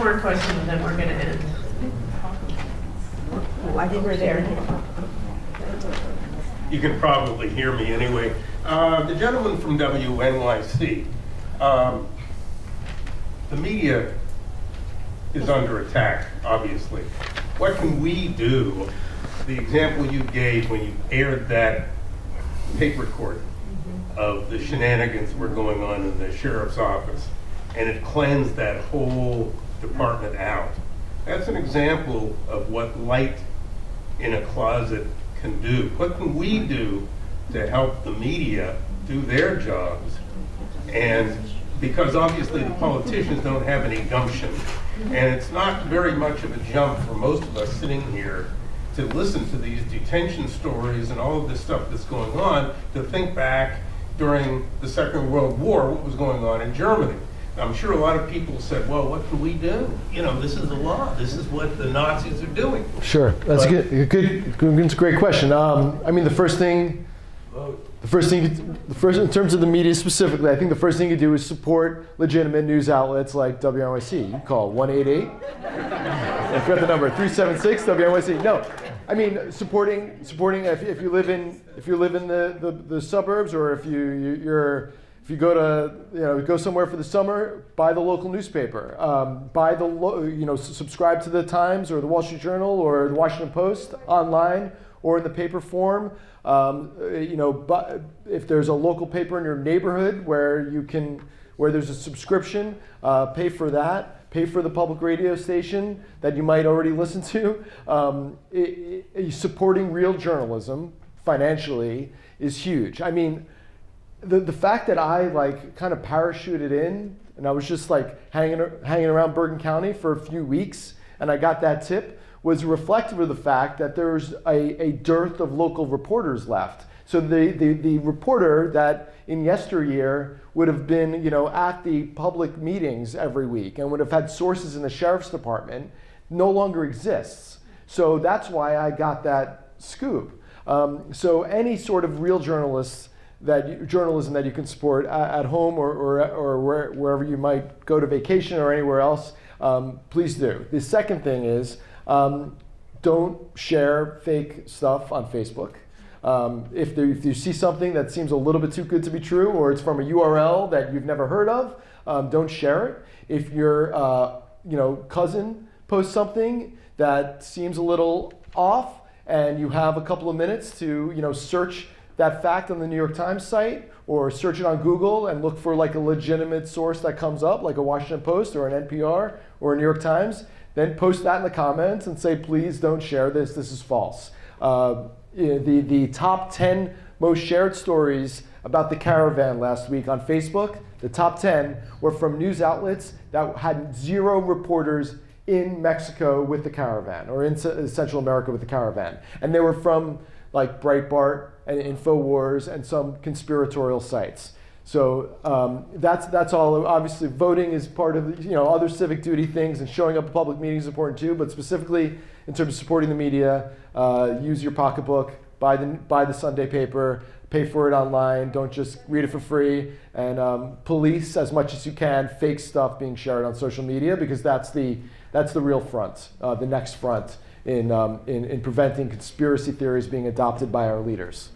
more question, and then we're going to end. I think we're there. You can probably hear me anyway. The gentleman from WNYC, the media is under attack, obviously. What can we do? The example you gave when you aired that tape recording of the shenanigans that were going on in the sheriff's office, and it cleansed that whole department out. That's an example of what light in a closet can do. What can we do to help the media do their jobs? And because obviously the politicians don't have any gumption, and it's not very much of a jump for most of us sitting here to listen to these detention stories and all of this stuff that's going on, to think back during the Second World War, what was going on in Germany. I'm sure a lot of people said, well, what can we do? You know, this is the law. This is what the Nazis are doing. Sure, that's a great question. I mean, the first thing, in terms of the media specifically, I think the first thing you do is support legitimate news outlets like WNYC. You call 188. I forgot the number, 376 WNYC. No, I mean supporting. If you live in the suburbs, or if you go to go somewhere for the summer, buy the local newspaper. Subscribe to the Times or the Wall Street Journal or the Washington Post online or in the paper form. But if there's a local paper in your neighborhood where there's a subscription, pay for that. Pay for the public radio station that you might already listen to. Supporting real journalism financially is huge. I mean, the fact that I kind of parachuted in, and I was just hanging around Bergen County for a few weeks, and I got that tip, was reflective of the fact that there's a dearth of local reporters left. So the reporter that in yesteryear would have been at the public meetings every week and would have had sources in the sheriff's department no longer exists. So that's why I got that scoop. So any sort of real journalism that you can support at home or wherever you might go to vacation or anywhere else, please do. The second thing is don't share fake stuff on Facebook. If you see something that seems a little bit too good to be true, or it's from a URL that you've never heard of, don't share it. If your cousin posts something that seems a little off, and you have a couple of minutes to search that fact on the New York Times site, or search it on Google and look for a legitimate source that comes up, like a Washington Post or an NPR or a New York Times, then post that in the comments and say, please don't share this. This is false. The top 10 most shared stories about the caravan last week on Facebook, the top 10 were from news outlets that had 0 reporters in Mexico with the caravan, or in Central America with the caravan. And they were from Breitbart and InfoWars and some conspiratorial sites. So that's all. Obviously, voting is part of other civic duty things, and showing up at public meetings is important too. But specifically in terms of supporting the media, use your pocketbook, buy the Sunday paper, pay for it online. Don't just read it for free, and police as much as you can fake stuff being shared on social media, because that's the real front, the next front in preventing conspiracy theories being adopted by our leaders.